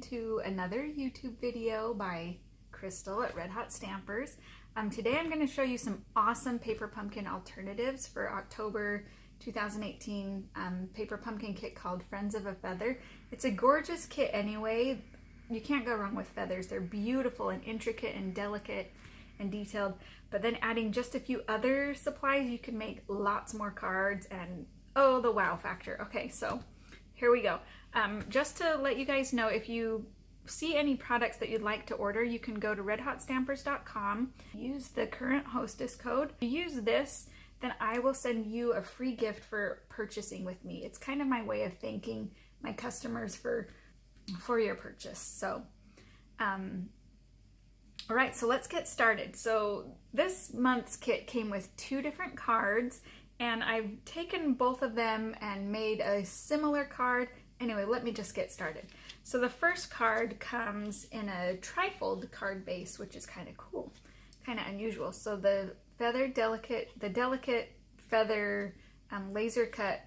to another YouTube video by Crystal at Red Hot Stampers. Today I'm going to show you some awesome paper pumpkin alternatives for October 2018 paper pumpkin kit called Friends of a Feather. It's a gorgeous kit anyway. You can't go wrong with feathers. They're beautiful and intricate and delicate and detailed, but then adding just a few other supplies, you can make lots more cards and oh, the wow factor. Okay, so here we go. Just to let you guys know, if you see any products that you'd like to order, you can go to redhotstampers.com, use the current hostess code. If you use this, then I will send you a free gift for purchasing with me. It's kind of my way of thanking my customers for your purchase. So, all right, so let's get started. So this month's kit came with 2 different cards, and I've taken both of them and made a similar card. Anyway, let me just get started. So the first card comes in a trifold card base, which is kind of cool, kind of unusual. So the delicate feather laser cut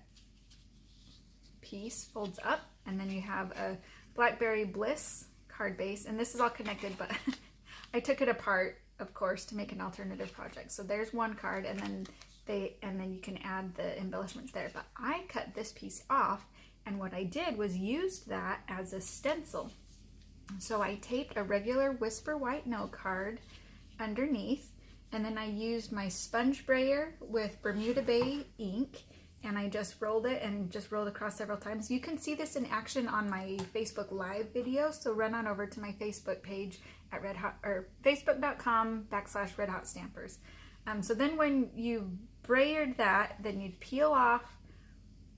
piece folds up, and then you have a Blackberry Bliss card base, and this is all connected, but I took it apart, of course, to make an alternative project. So there's one card, and then you can add the embellishments there. But I cut this piece off, and what I did was used that as a stencil. So I taped a regular Whisper White note card underneath, and then I used my sponge brayer with Bermuda Bay ink, and I just rolled it and just rolled across several times. You can see this in action on my Facebook Live video, so run on over to my Facebook page at facebook.com/redhotstampers. So then when you brayered that, then you'd peel off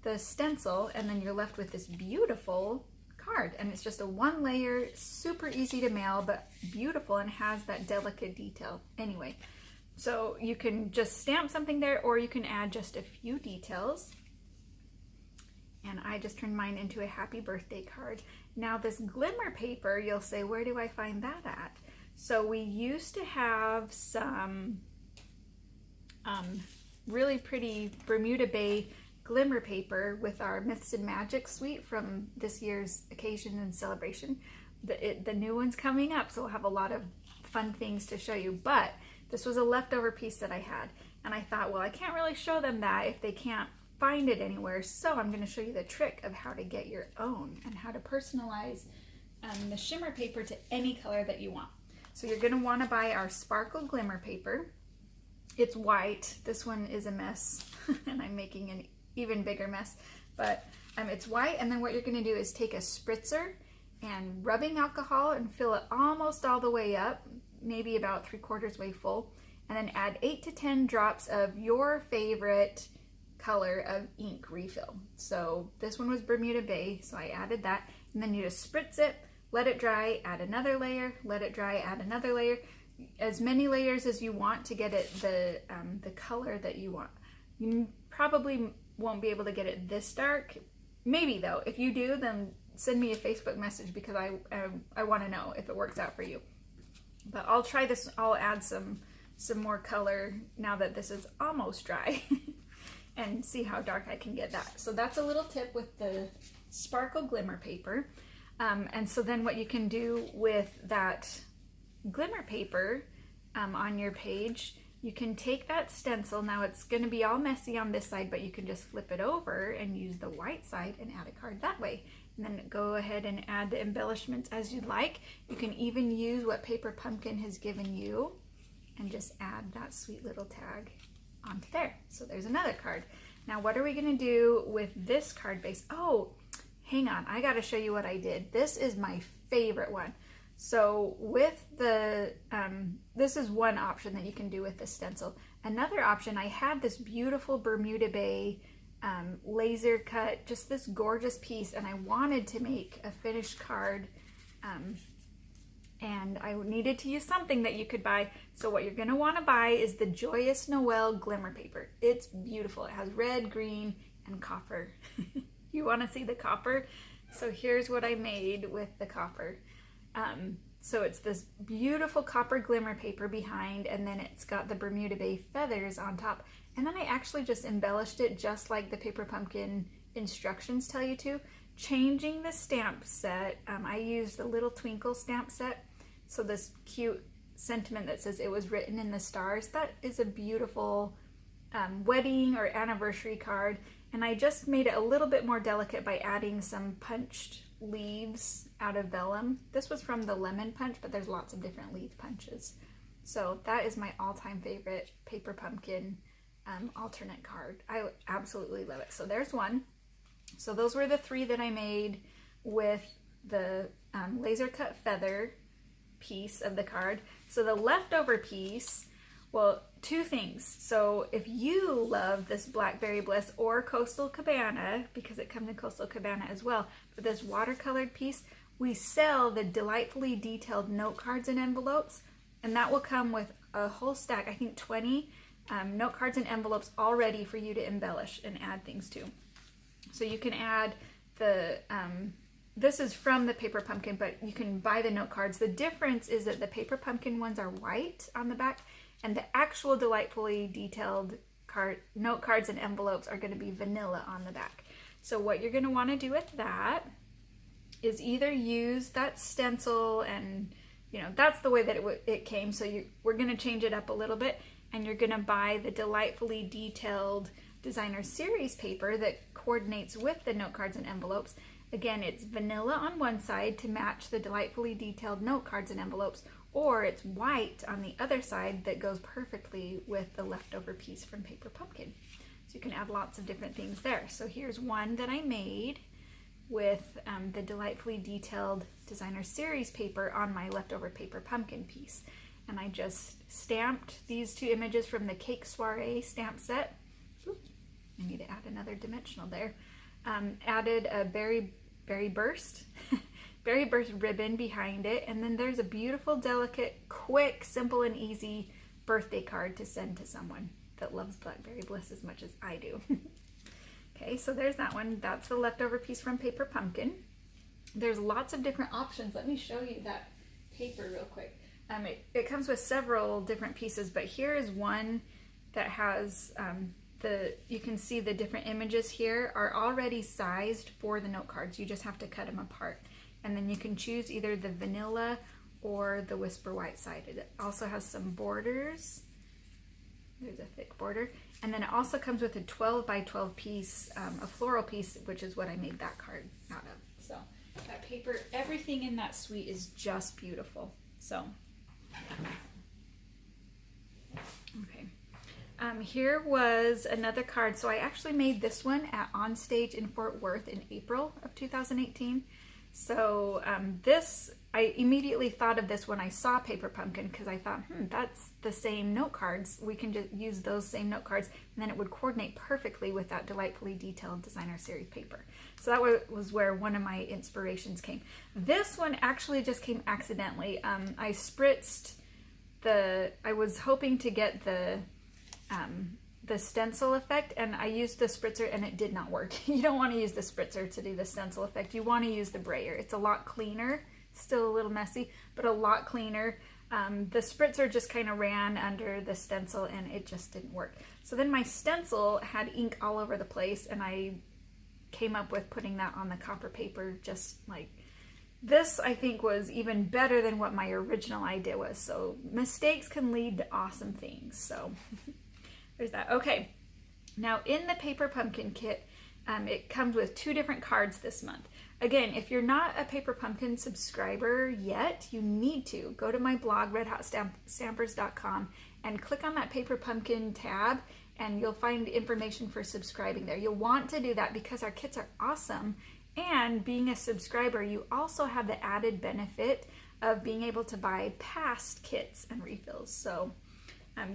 the stencil, and then you're left with this beautiful card. And it's just a 1-layer, super easy to mail, but beautiful, and has that delicate detail. Anyway, so you can just stamp something there, or you can add just a few details. And I just turned mine into a happy birthday card. Now this glimmer paper, you'll say, where do I find that at? So we used to have some really pretty Bermuda Bay glimmer paper with our Myths and Magic suite from this year's occasion and celebration. The new one's coming up, so we'll have a lot of fun things to show you. But this was a leftover piece that I had, and I thought, well, I can't really show them that if they can't find it anywhere, so I'm going to show you the trick of how to get your own and how to personalize the shimmer paper to any color that you want. So you're going to want to buy our sparkle glimmer paper. It's white. This one is a mess, and I'm making an even bigger mess, but it's white. And then what you're going to do is take a spritzer and rubbing alcohol and fill it almost all the way up, maybe about 3/4 way full, and then add 8 to 10 drops of your favorite color of ink refill. So this one was Bermuda Bay, so I added that, and then you just spritz it, let it dry, add another layer, let it dry, add another layer, as many layers as you want to get it the color that you want. You probably won't be able to get it this dark. Maybe though. If you do, then send me a Facebook message, because I want to know if it works out for you. But I'll try this. I'll add some more color now that this is almost dry and see how dark I can get that. So that's a little tip with the sparkle glimmer paper. And so then what you can do with that glimmer paper on your page, you can take that stencil. Now it's going to be all messy on this side, but you can just flip it over and use the white side and add a card that way. And then go ahead and add the embellishments as you'd like. You can even use what Paper Pumpkin has given you and just add that sweet little tag onto there. So there's another card. Now what are we going to do with this card base? Oh, hang on. I got to show you what I did. This is my favorite one. So with the, this is one option that you can do with the stencil. Another option, I had this beautiful Bermuda Bay laser cut, just this gorgeous piece, and I wanted to make a finished card, and I needed to use something that you could buy. So what you're going to want to buy is the Joyous Noel glimmer paper. It's beautiful. It has red, green, and copper. You want to see the copper? So here's what I made with the copper. So it's this beautiful copper glimmer paper behind, and then it's got the Bermuda Bay feathers on top. And then I actually just embellished it just like the Paper Pumpkin instructions tell you to, changing the stamp set. I used the Little Twinkle stamp set. So this cute sentiment that says it was written in the stars, that is a beautiful wedding or anniversary card. And I just made it a little bit more delicate by adding some punched leaves out of vellum. This was from the lemon punch, but there's lots of different leaf punches. So that is my all-time favorite Paper Pumpkin alternate card. I absolutely love it. So there's one. So those were the 3 that I made with the laser cut feather piece of the card. So the leftover piece, well, 2 things. So if you love this Blackberry Bliss or Coastal Cabana, because it comes in Coastal Cabana as well, for this watercolored piece, we sell the delightfully detailed note cards and envelopes, and that will come with a whole stack, I think 20 note cards and envelopes all ready for you to embellish and add things to. So you can add the, this is from the Paper Pumpkin, but you can buy the note cards. The difference is that the Paper Pumpkin ones are white on the back, and the actual delightfully detailed note cards and envelopes are going to be vanilla on the back. So what you're going to want to do with that is either use that stencil, and that's the way that it came. So we're going to change it up a little bit, and you're going to buy the delightfully detailed designer series paper that coordinates with the note cards and envelopes. Again, it's vanilla on one side to match the delightfully detailed note cards and envelopes, or it's white on the other side that goes perfectly with the leftover piece from Paper Pumpkin. So you can add lots of different things there. So here's one that I made with the delightfully detailed designer series paper on my leftover Paper Pumpkin piece. And I just stamped these 2 images from the Cake Soiree stamp set. Oops, I need to add another dimensional there. Added a berry burst berry burst ribbon behind it, and then there's a beautiful, delicate, quick, simple and easy birthday card to send to someone that loves Blackberry Bliss as much as I do. Okay, so there's that one. That's the leftover piece from Paper Pumpkin. There's lots of different options. Let me show you that paper real quick. It comes with several different pieces, but here is one that has you can see the different images here are already sized for the note cards. You just have to cut them apart. And then you can choose either the vanilla or the Whisper White sided. It also has some borders. There's a thick border. And then it also comes with a 12 by 12 piece, a floral piece, which is what I made that card out of. So that paper, everything in that suite is just beautiful. So, okay. Here was another card. So I actually made this one at Onstage in Fort Worth in April of 2018. So I immediately thought of this when I saw Paper Pumpkin, because I thought, that's the same note cards. We can just use those same note cards, and then it would coordinate perfectly with that delightfully detailed designer series paper. So that was where one of my inspirations came. This one actually just came accidentally. I spritzed I was hoping to get the stencil effect, and I used the spritzer and it did not work. You don't want to use the spritzer to do the stencil effect. You want to use the brayer. It's a lot cleaner, still a little messy, but a lot cleaner. The spritzer just kind of ran under the stencil and it just didn't work. So then my stencil had ink all over the place, and I came up with putting that on the copper paper, just like this. I think was even better than what my original idea was. So mistakes can lead to awesome things. So there's that. Okay, now in the Paper Pumpkin kit, it comes with 2 different cards this month. Again, if you're not a Paper Pumpkin subscriber yet, you need to go to my blog, redhotstampers.com, and click on that Paper Pumpkin tab, and you'll find information for subscribing there. You'll want to do that because our kits are awesome, and being a subscriber, you also have the added benefit of being able to buy past kits and refills. So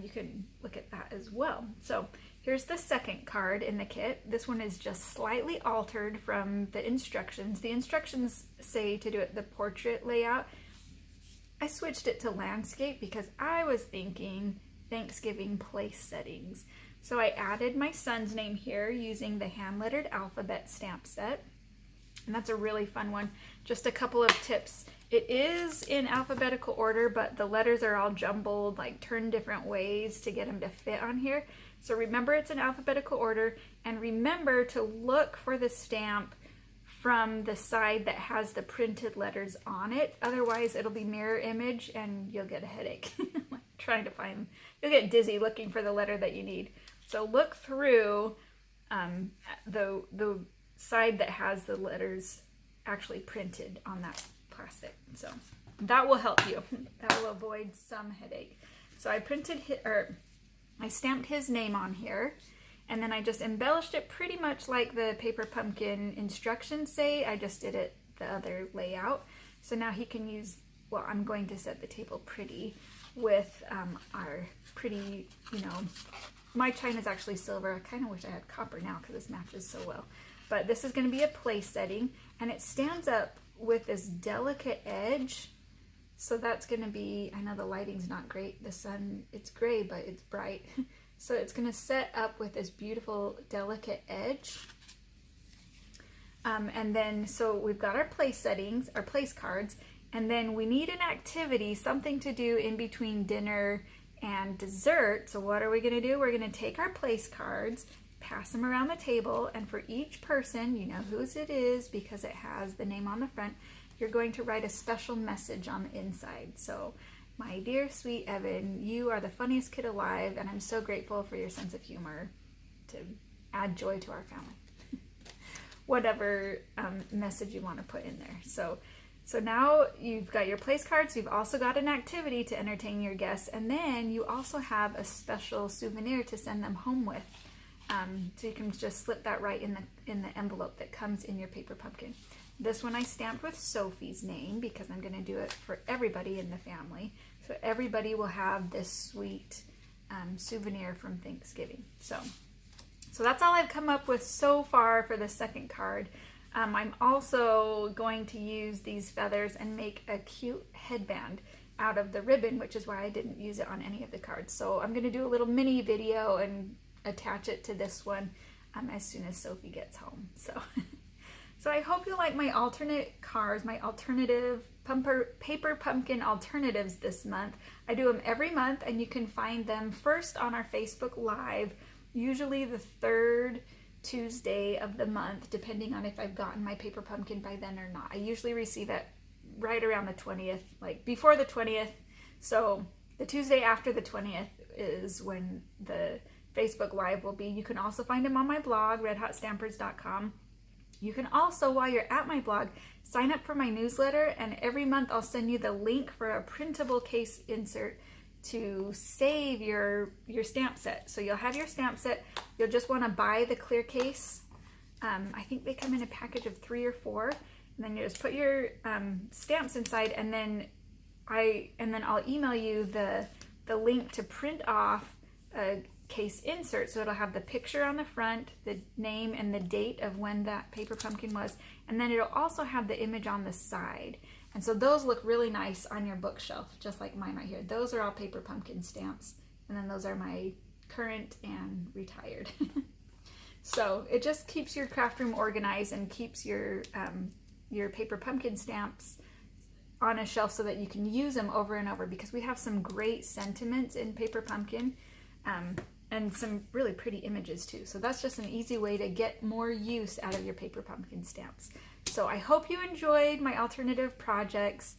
you can look at that as well. So here's the second card in the kit. This one is just slightly altered from the instructions. The instructions say to do it the portrait layout. I switched it to landscape because I was thinking Thanksgiving place settings. So I added my son's name here using the hand-lettered alphabet stamp set. And that's a really fun one. Just a couple of tips. It is in alphabetical order, but the letters are all jumbled, like turned different ways to get them to fit on here. So remember it's in alphabetical order, and remember to look for the stamp from the side that has the printed letters on it. Otherwise, it'll be mirror image and you'll get a headache trying to find, you'll get dizzy looking for the letter that you need. So look through the side that has the letters actually printed on that plastic. So that will help you. That will avoid some headache. So I I stamped his name on here, and then I just embellished it pretty much like the Paper Pumpkin instructions say. I just did it the other layout. So now he can use, well, I'm going to set the table pretty with our pretty, my china is actually silver. I kind of wish I had copper now because this matches so well. But this is going to be a place setting, and it stands up with this delicate edge. So that's going to be, I know the lighting's not great. The sun, it's gray, but it's bright. So it's going to set up with this beautiful delicate edge. And then, so we've got our place settings, our place cards, and then we need an activity, something to do in between dinner and dessert. So what are we going to do? We're going to take our place cards, pass them around the table, and for each person, you know whose it is because it has the name on the front, you're going to write a special message on the inside. So, my dear sweet Evan, you are the funniest kid alive, and I'm so grateful for your sense of humor to add joy to our family. Whatever message you want to put in there. So now you've got your place cards, you've also got an activity to entertain your guests, and then you also have a special souvenir to send them home with. So you can just slip that right in the envelope that comes in your Paper Pumpkin. This one I stamped with Sophie's name because I'm going to do it for everybody in the family. So everybody will have this sweet souvenir from Thanksgiving. So that's all I've come up with so far for the second card. I'm also going to use these feathers and make a cute headband out of the ribbon, which is why I didn't use it on any of the cards. So I'm going to do a little mini video and attach it to this one as soon as Sophie gets home. So I hope you like my alternate cards, my alternative Paper Pumpkin alternatives this month. I do them every month, and you can find them first on our Facebook Live, usually the third Tuesday of the month, depending on if I've gotten my Paper Pumpkin by then or not. I usually receive it right around the 20th, like before the 20th. So the Tuesday after the 20th is when the Facebook Live will be. You can also find them on my blog, redhotstampers.com. You can also, while you're at my blog, sign up for my newsletter, and every month I'll send you the link for a printable case insert to save your stamp set. So you'll have your stamp set. You'll just want to buy the clear case. I think they come in a package of 3 or 4, and then you just put your stamps inside, and then I'll email you the link to print off a case insert, so it'll have the picture on the front, the name and the date of when that Paper Pumpkin was, and then it'll also have the image on the side. And so those look really nice on your bookshelf, just like mine right here. Those are all Paper Pumpkin stamps, and then those are my current and retired. So it just keeps your craft room organized and keeps your Paper Pumpkin stamps on a shelf so that you can use them over and over, because we have some great sentiments in Paper Pumpkin. And some really pretty images too. So that's just an easy way to get more use out of your Paper Pumpkin stamps. So I hope you enjoyed my alternative projects.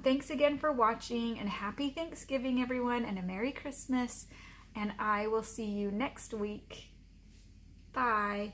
Thanks again for watching, and happy Thanksgiving, everyone, and a Merry Christmas. And I will see you next week. Bye.